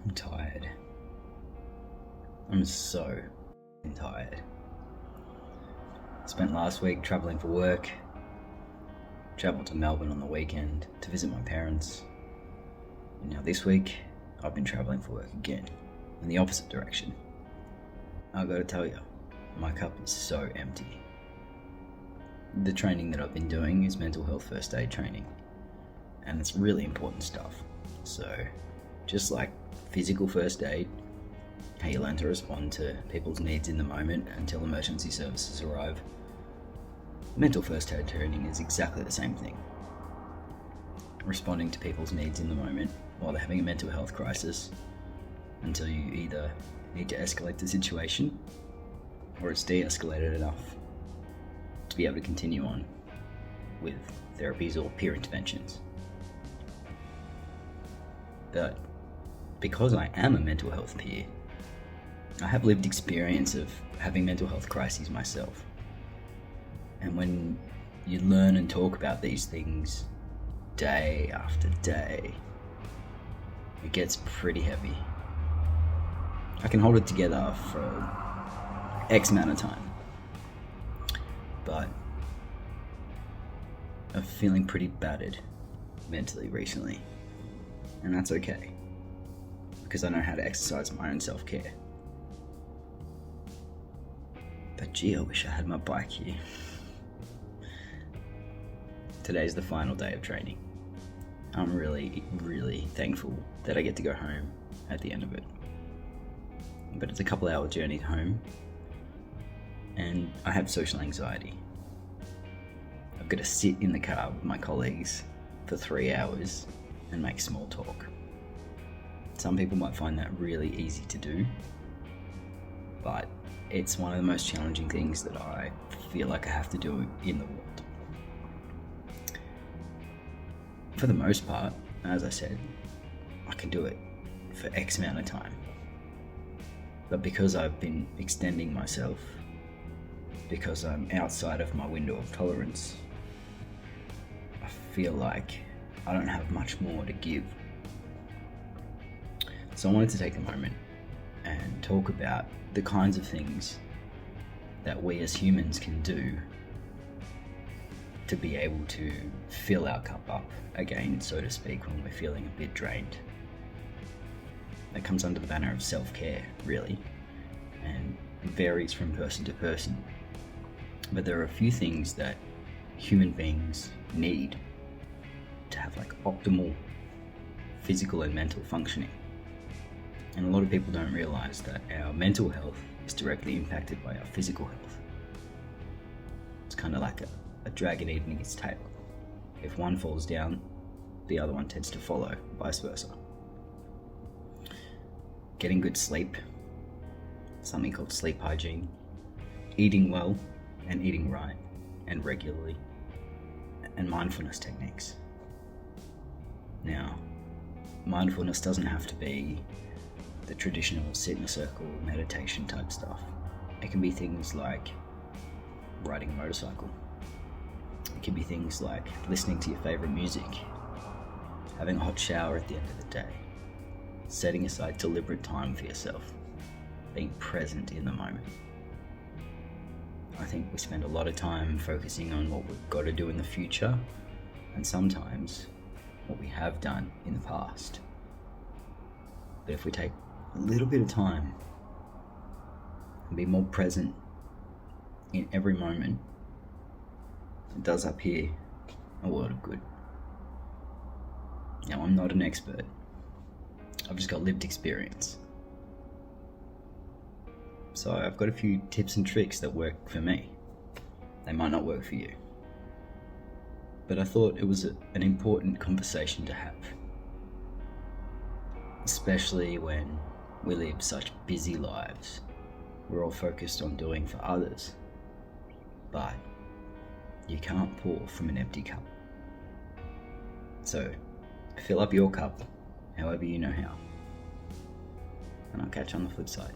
I'm tired. I'm so tired. Spent last week travelling for work. Travelled to Melbourne on the weekend to visit my parents. And now this week, I've been travelling for work again, in the opposite direction. I've got to tell you, my cup is so empty. The training that I've been doing is mental health first aid training, and it's really important stuff. So, just like physical first aid, how you learn to respond to people's needs in the moment until emergency services arrive, mental first aid training is exactly the same thing. Responding to people's needs in the moment while they're having a mental health crisis until you either need to escalate the situation or it's de-escalated enough to be able to continue on with therapies or peer interventions. But because I am a mental health peer, I have lived experience of having mental health crises myself. And when you learn and talk about these things day after day, it gets pretty heavy. I can hold it together for X amount of time, but I'm feeling pretty battered mentally recently, and that's okay, because I know how to exercise my own self-care. But gee, I wish I had my bike here. Today's the final day of training. I'm really, really thankful that I get to go home at the end of it. But it's a couple-hour journey home, and I have social anxiety. I've got to sit in the car with my colleagues for 3 hours and make small talk. Some people might find that really easy to do, but it's one of the most challenging things that I feel like I have to do in the world. For the most part, as I said, I can do it for X amount of time. But because I've been extending myself, because I'm outside of my window of tolerance, I feel like I don't have much more to give. So I wanted to take a moment and talk about the kinds of things that we as humans can do to be able to fill our cup up again, so to speak, when we're feeling a bit drained. That comes under the banner of self-care, really, and varies from person to person. But there are a few things that human beings need to have like optimal physical and mental functioning. And a lot of people don't realize that our mental health is directly impacted by our physical health. It's kind of like a dragon eating its tail. If one falls down, the other one tends to follow, vice versa. Getting good sleep, something called sleep hygiene, eating well and eating right and regularly, and mindfulness techniques. Now, mindfulness doesn't have to be the traditional sit in a circle meditation type stuff. It can be things like riding a motorcycle. It can be things like listening to your favorite music, having a hot shower at the end of the day, setting aside deliberate time for yourself, being present in the moment. I think we spend a lot of time focusing on what we've got to do in the future, and sometimes what we have done in the past. But if we take a little bit of time and be more present in every moment, it does up here a world of good. Now, I'm not an expert. I've just got lived experience. So I've got a few tips and tricks that work for me. They might not work for you. But I thought it was an important conversation to have. Especially when we live such busy lives. We're all focused on doing for others. But you can't pour from an empty cup. So, fill up your cup however you know how. And I'll catch you on the flip side.